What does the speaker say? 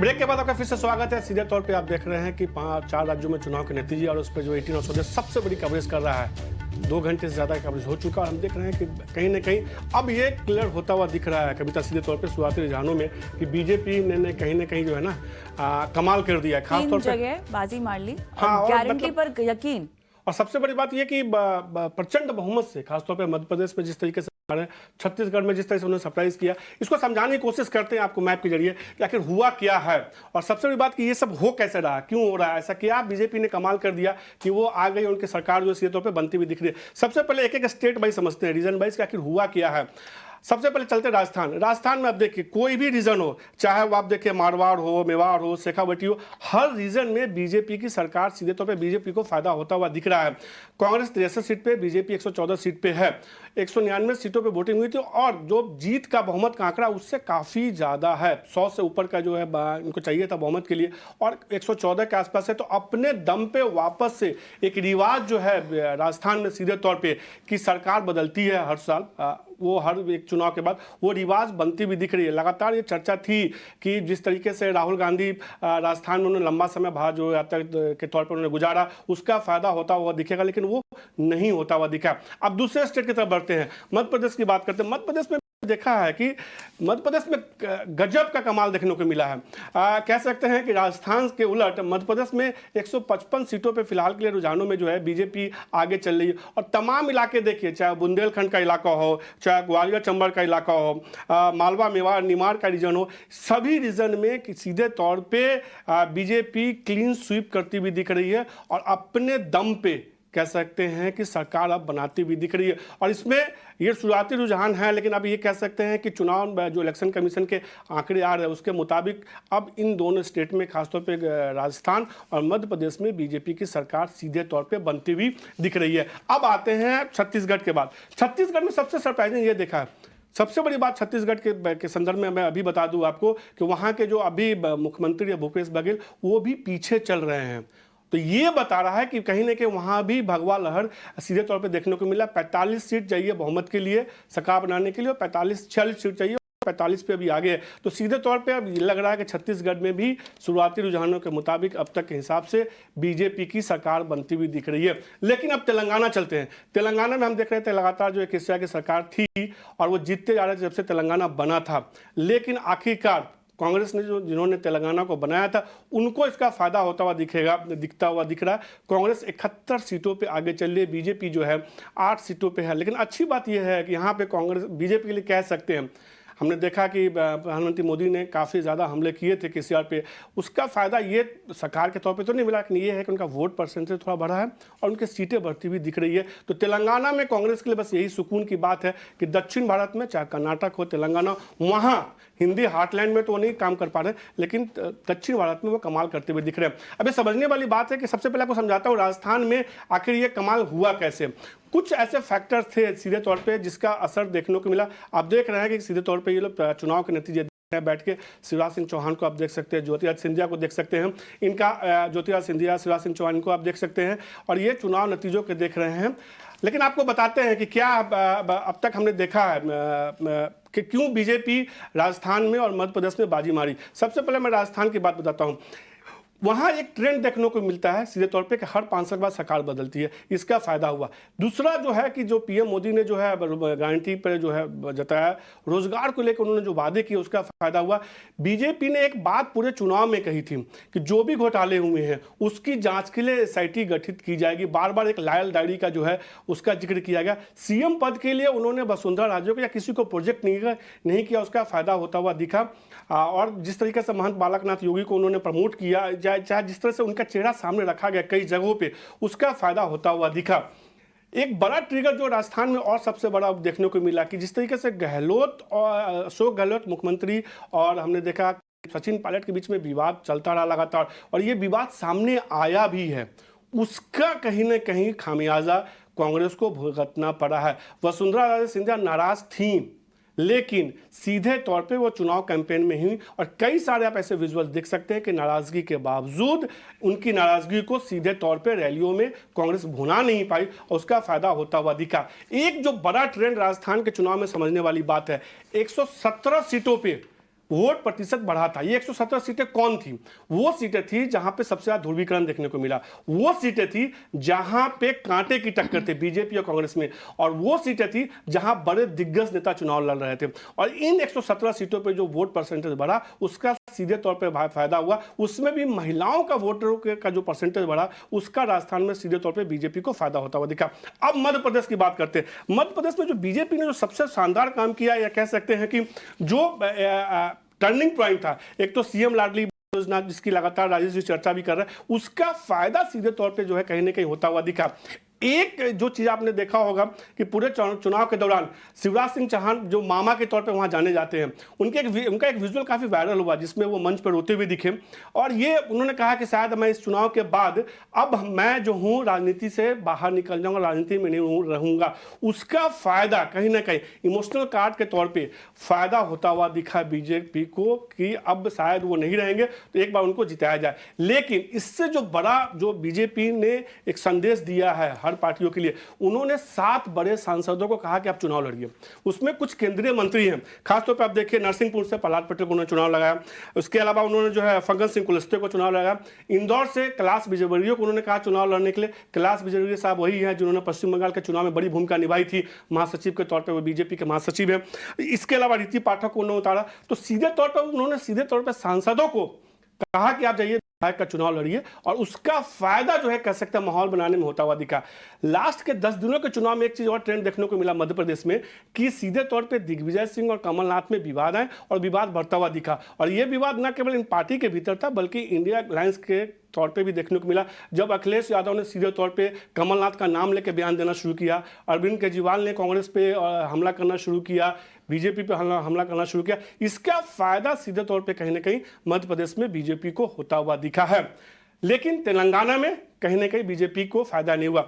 Break के बाद आपका फिर से स्वागत है। सीधे तौर पे आप देख रहे हैं कि 4 राज्यों में चुनाव के नतीजे और उस पर जो 18 और स्वदेश सबसे बड़ी कवरेज कर रहा है। 2 घंटे से ज़्यादा कवरेज हो चुका और हम देख रहे हैं कि कहीं ना कहीं अब ये क्लियर होता हुआ दिख रहा है कविता सीधे तौर पे शुरुआती रुझानों में कि बीजेपी ने कहीं ना कहीं जो है ना कमाल कर दिया है। खासतौर पर जगह बाजी मार ली, हाँ, गारंटी पर यकीन। और सबसे बड़ी बात यह कि प्रचंड बहुमत से खासतौर पर मध्य प्रदेश में जिस तरीके से, छत्तीसगढ़ में जिस तरह से उन्होंने सरप्राइज किया, इसको समझाने की कोशिश करते हैं आपको मैप के जरिए कि आखिर हुआ क्या है और सबसे बड़ी बात कि ये सब हो कैसे रहा, क्यों हो रहा है ऐसा। क्या बीजेपी ने कमाल कर दिया कि वो आ गई, उनकी सरकार जो सीधे तौर पे बनती हुई दिख रही है। सबसे पहले एक एक स्टेट वाइज समझते हैं, रीजन वाइज कि आखिर हुआ क्या है। सबसे पहले चलते राजस्थान में आप देखिए कोई भी रीजन हो, चाहे वो आप देखिए मारवाड़ हो, मेवाड़ हो, शेखावटी हो, हर रीजन में बीजेपी की सरकार सीधे तौर पे बीजेपी को फायदा होता हुआ दिख रहा है। कांग्रेस 63 सीट पे, बीजेपी 114 सीट पे है। 199 सीटों पे वोटिंग हुई थी और जो जीत का बहुमत का आंकड़ा उससे काफ़ी ज़्यादा है। 100 से ऊपर का जो है इनको चाहिए था बहुमत के लिए और 114 के आसपास है। तो अपने दम पे वापस से एक रिवाज जो है राजस्थान में सीधे तौर पे कि सरकार बदलती है हर साल, वो हर एक चुनाव के बाद वो रिवाज बनती भी दिख रही है। लगातार ये चर्चा थी कि जिस तरीके से राहुल गांधी राजस्थान में उन्होंने लंबा समय बाहर जो यात्रा के तौर पर उन्होंने गुजारा, उसका फायदा होता हुआ दिखेगा, लेकिन वो नहीं होता हुआ दिखा। अब दूसरे स्टेट की तरफ बढ़ते हैं, मध्य प्रदेश की बात करते हैं। मध्य प्रदेश में देखा है कि मध्य प्रदेश में गजब का कमाल देखने को मिला है। कह सकते हैं कि राजस्थान के उलट मध्य प्रदेश में 155 सीटों पे फिलहाल के लिए रुझानों में जो है बीजेपी आगे चल रही है। और तमाम इलाके देखिए, चाहे बुंदेलखंड का इलाका हो, चाहे ग्वालियर चंबल का इलाका हो, मालवा मेवाड़ निमाड़ का रीजन हो, सभी रीजन में सीधे तौर पर बीजेपी क्लीन स्वीप करती हुई दिख रही है और अपने दम पे कह सकते हैं कि सरकार अब बनाती हुई दिख रही है। और इसमें ये शुरुआती रुझान है, लेकिन अब ये कह सकते हैं कि चुनाव जो इलेक्शन कमीशन के आंकड़े आ रहे हैं उसके मुताबिक अब इन दोनों स्टेट में खासतौर पे राजस्थान और मध्य प्रदेश में बीजेपी की सरकार सीधे तौर पे बनती हुई दिख रही है। अब आते हैं छत्तीसगढ़ के बाद। छत्तीसगढ़ में सबसे सरप्राइजिंग ये देखा है, सबसे बड़ी बात छत्तीसगढ़ के संदर्भ में मैं अभी बता दूं आपको कि वहाँ के जो अभी मुख्यमंत्री भूपेश बघेल वो भी पीछे चल रहे हैं। तो ये बता रहा है कि कहीं ना कहीं वहाँ भी भगवा लहर सीधे तौर पे देखने को मिला। 45 सीट चाहिए बहुमत के लिए सरकार बनाने के लिए और 46 सीट चाहिए, 45 पे अभी आगे है। तो सीधे तौर पे अब लग रहा है कि छत्तीसगढ़ में भी शुरुआती रुझानों के मुताबिक अब तक के हिसाब से बीजेपी की सरकार बनती हुई दिख रही है। लेकिन अब तेलंगाना चलते हैं। तेलंगाना में हम देख रहे थे लगातार जो एक हिस्सा की सरकार थी और वो जीतते जा रहे थे जब से तेलंगाना बना था, लेकिन आखिरकार कांग्रेस ने जिन्होंने तेलंगाना को बनाया था उनको इसका फायदा होता हुआ दिखता हुआ दिख रहा है। कांग्रेस 71 सीटों पे आगे चल रही है, बीजेपी जो है 8 सीटों पे है। लेकिन अच्छी बात यह है कि यहाँ पे कांग्रेस बीजेपी के लिए कह सकते हैं, हमने देखा कि प्रधानमंत्री मोदी ने काफ़ी ज़्यादा हमले किए थे केसीआर पे, उसका फ़ायदा ये सरकार के तौर पे तो नहीं मिला, लेकिन ये है कि उनका वोट परसेंटेज थोड़ा बढ़ा है और उनकी सीटें बढ़ती हुई दिख रही है। तो तेलंगाना में कांग्रेस के लिए बस यही सुकून की बात है कि दक्षिण भारत में चाहे कर्नाटक हो, तेलंगाना, वहाँ हिंदी हार्टलैंड में तो वो नहीं काम कर पा रहे, लेकिन दक्षिण भारत में वो कमाल करते हुए दिख रहे हैं। अब ये समझने वाली बात है कि सबसे पहले आपको समझाता हूँ राजस्थान में आखिर ये कमाल हुआ कैसे। कुछ ऐसे फैक्टर्स थे सीधे तौर पे जिसका असर देखने को मिला। आप देख रहे हैं कि सीधे तौर पे ये लोग चुनाव के नतीजे बैठ के शिवराज सिंह चौहान को आप देख सकते हैं, ज्योतिरादित्य सिंधिया को देख सकते हैं, इनका ज्योतिरादित्य सिंधिया, शिवराज सिंह चौहान को आप देख सकते हैं और ये चुनाव नतीजों के देख रहे हैं। लेकिन आपको बताते हैं कि क्या अब तक हमने देखा है कि क्यों बीजेपी राजस्थान में और मध्य प्रदेश में बाजी मारी। सबसे पहले मैं राजस्थान की बात बताता हूँ। वहाँ एक ट्रेंड देखने को मिलता है सीधे तौर पे कि हर 5 साल बाद सरकार बदलती है, इसका फायदा हुआ। दूसरा जो है कि जो पीएम मोदी ने जो है गारंटी पर जो है जताया, रोजगार को लेकर उन्होंने जो वादे किए उसका फायदा हुआ। बीजेपी ने एक बात पूरे चुनाव में कही थी कि जो भी घोटाले हुए हैं उसकी जांच के लिए एसआईटी गठित की जाएगी। बार बार एक लायल डायरी का जो है उसका जिक्र किया गया। सीएम पद के लिए उन्होंने वसुंधरा राजे को या किसी को प्रोजेक्ट नहीं किया, उसका फायदा होता हुआ दिखा। और जिस तरीके से महंत बालकनाथ योगी को उन्होंने प्रमोट किया, चाहे जिस तरह से उनका चेहरा सामने रखा गया कई जगहों पे, उसका फायदा होता हुआ दिखा। एक बड़ा ट्रिगर जो राजस्थान में और सबसे बड़ा देखने को मिला कि जिस तरीके से गहलोत और अशोक गहलोत मुख्यमंत्री और हमने देखा सचिन पायलट के बीच में विवाद चलता रहा लगातार और ये विवाद सामने आया भी है, उसका कहीं ना कहीं खामियाजा कांग्रेस को भुगतना पड़ा है। वसुंधरा राजे सिंधिया नाराज थी, लेकिन सीधे तौर पे वो चुनाव कैंपेन में हुई और कई सारे आप ऐसे विजुअल देख सकते हैं कि नाराजगी के बावजूद उनकी नाराजगी को सीधे तौर पे रैलियों में कांग्रेस भुना नहीं पाई और उसका फायदा होता हुआ दिखा। एक जो बड़ा ट्रेंड राजस्थान के चुनाव में समझने वाली बात है, 117 सीटों पे वोट प्रतिशत बढ़ा था। ये 117 सीटें कौन थी? वो सीटें थी जहां पे सबसे ज्यादा ध्रुवीकरण देखने को मिला, वो सीटें थी जहां पे कांटे की टक्कर थी बीजेपी और कांग्रेस में, और वो सीटें थी जहां बड़े दिग्गज नेता चुनाव लड़ रहे थे। और इन 117 सीटों पे जो वोट परसेंटेज बढ़ा उसका सीधे तौर पे फायदा हुआ, उसमें भी महिलाओं का वोटरों का जो परसेंटेज बढ़ा उसका राजस्थान में सीधे तौर पे बीजेपी को फायदा होता हुआ दिखा। अब मध्य प्रदेश की बात करते हैं। मध्य प्रदेश में जो बीजेपी ने जो सबसे शानदार काम किया, या कह सकते हैं कि जो टर्निंग पॉइंट था, एक तो सीएम लाडली योजना जिसकी लगातार राजेश जी चर्चा भी कर रहे हैं, उसका फायदा सीधे तौर पे जो है कहीं ना कहीं होता हुआ दिखा। एक जो चीज आपने देखा होगा कि पूरे चुनाव के दौरान शिवराज सिंह चौहान जो मामा के तौर पे वहां जाने जाते हैं, उनका एक विजुअल काफी वायरल हुआ जिसमें वो मंच पर रोते हुए दिखे, और ये उन्होंने कहा कि शायद मैं इस चुनाव के बाद अब मैं जो हूं राजनीति से बाहर निकल जाऊंगा, राजनीति में नहीं रहूंगा। उसका फायदा कहीं ना कहीं इमोशनल कार्ड के तौर पर फायदा होता हुआ दिखा बीजेपी को कि अब शायद वो नहीं रहेंगे तो एक बार उनको जिताया जाए। लेकिन इससे जो बड़ा जो बीजेपी ने एक संदेश दिया है पार्टियों के लिए, उन्होंने 7 बड़े सांसदों को कहा कि आप चुनाव लड़िए। उसमें कुछ केंद्रीय मंत्री हैं, खासतौर पर आप देखिए नरसिंहपुर से प्रहलाद पटेल को उन्होंने चुनाव लगाया, उसके अलावा उन्होंने जो है फग्गन सिंह कुलस्ते को चुनाव लगाया, इंदौर से कैलाश विजयवर्गीय को उन्होंने कहा चुनाव लड़ने के लिए। कैलाश विजयवर्गीय साहब वही है जिन्होंने पश्चिम बंगाल के चुनाव में बड़ी भूमिका निभाई थी, महासचिव के तौर पर वो बीजेपी के महासचिव है। इसके अलावा रीति पाठक को उन्होंने उतारा। तो सीधे तौर पर उन्होंने सीधे तौर पर सांसदों को कहा कि आप जाइए का चुनाव लड़िए, और उसका फायदा जो है कह सकते हैं माहौल बनाने में होता हुआ दिखा। लास्ट के 10 दिनों के चुनाव में एक चीज और ट्रेंड देखने को मिला मध्य प्रदेश में कि सीधे तौर पे दिग्विजय सिंह और कमलनाथ में विवाद आए और विवाद बढ़ता हुआ दिखा। और यह विवाद न केवल इन पार्टी के भीतर था बल्कि इंडिया अलायंस के तौर पे भी देखने को मिला, जब अखिलेश यादव ने सीधे तौर पे कमलनाथ का नाम लेकर बयान देना शुरू किया, अरविंद केजरीवाल ने कांग्रेस पे हमला करना शुरू किया, बीजेपी पे हमला करना शुरू किया। इसका फायदा सीधे तौर पे कहीं ना कहीं मध्य प्रदेश में बीजेपी को होता हुआ दिखा है। लेकिन तेलंगाना में कहीं ना कहीं बीजेपी को फायदा नहीं हुआ।